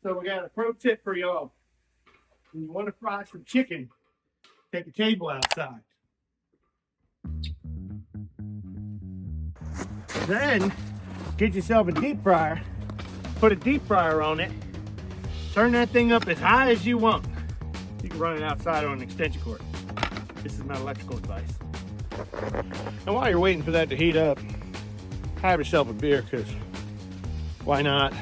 So we got a pro tip for y'all. When you want to fry some chicken, take a table outside. Then get yourself a deep fryer, put a deep fryer on it, turn that thing up as high as you want. You can run it outside on an extension cord. This is not electrical advice. And while you're waiting for that to heat up, have yourself a beer, because why not?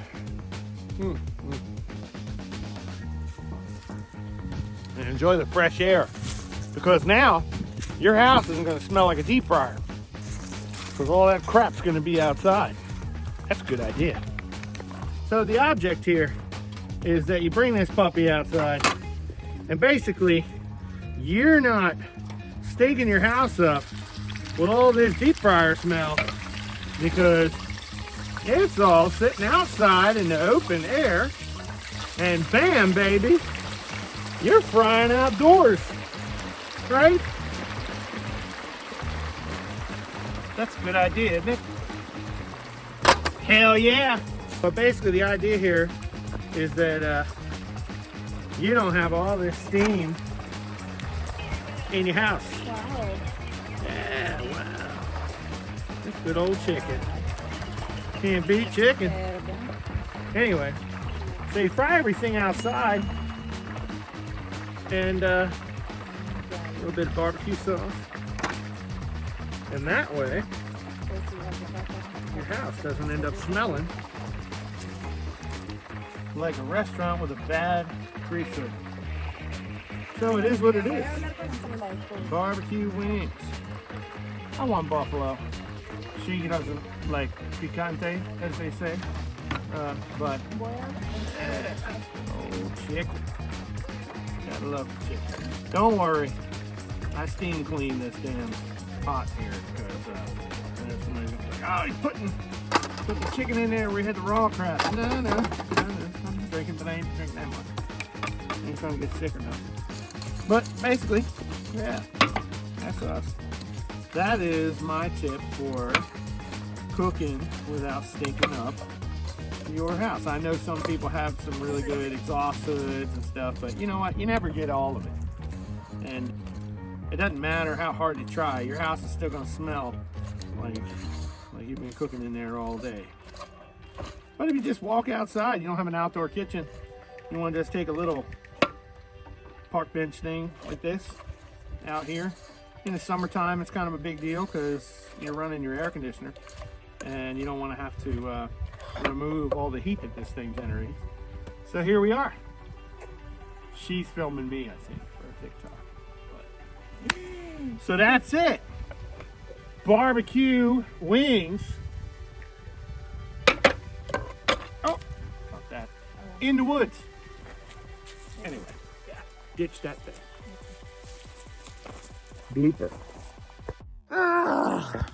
And enjoy the fresh air, because now your house isn't going to smell like a deep fryer, because all that crap's going to be outside. That's a good idea. So the object here is that you bring this puppy outside, and basically you're not stinking your house up with all this deep fryer smell, because it's all sitting outside in the open air, and bam, baby, you're frying outdoors, right? That's a good idea, isn't it? Hell yeah. But basically the idea here is that you don't have all this steam in your house. Wow. Yeah, wow. That's good old chicken. Can't beat chicken. Anyway, so you fry everything outside, and a little bit of barbecue sauce. And that way, your house doesn't end up smelling like a restaurant with a bad grease hood. So it is what it is. Barbecue wings. I want buffalo. She doesn't like picante, as they say. But oh, chicken. Gotta love the chicken. Don't worry, I steam clean this damn pot here, because somebody's gonna be like, oh, he's put the chicken in there. We had the raw crap. No. I'm drinking, but I ain't drinking that much. I ain't trying to get sick or nothing. But basically, yeah, that's us. That is my tip for cooking without stinking up your house. I know some people have some really good exhaust hoods and stuff, but you know what? You never get all of it. And it doesn't matter how hard you try, your house is still gonna smell like you've been cooking in there all day. But if you just walk outside, you don't have an outdoor kitchen, you wanna just take a little park bench thing like this out here. In the summertime, it's kind of a big deal because you're running your air conditioner and you don't want to have to remove all the heat that this thing generates. So here we are. She's filming me, I think, for a TikTok. But... So that's it. Barbecue wings. Oh, not that. In the woods. Anyway, yeah, ditch that thing. Blooper. Ah.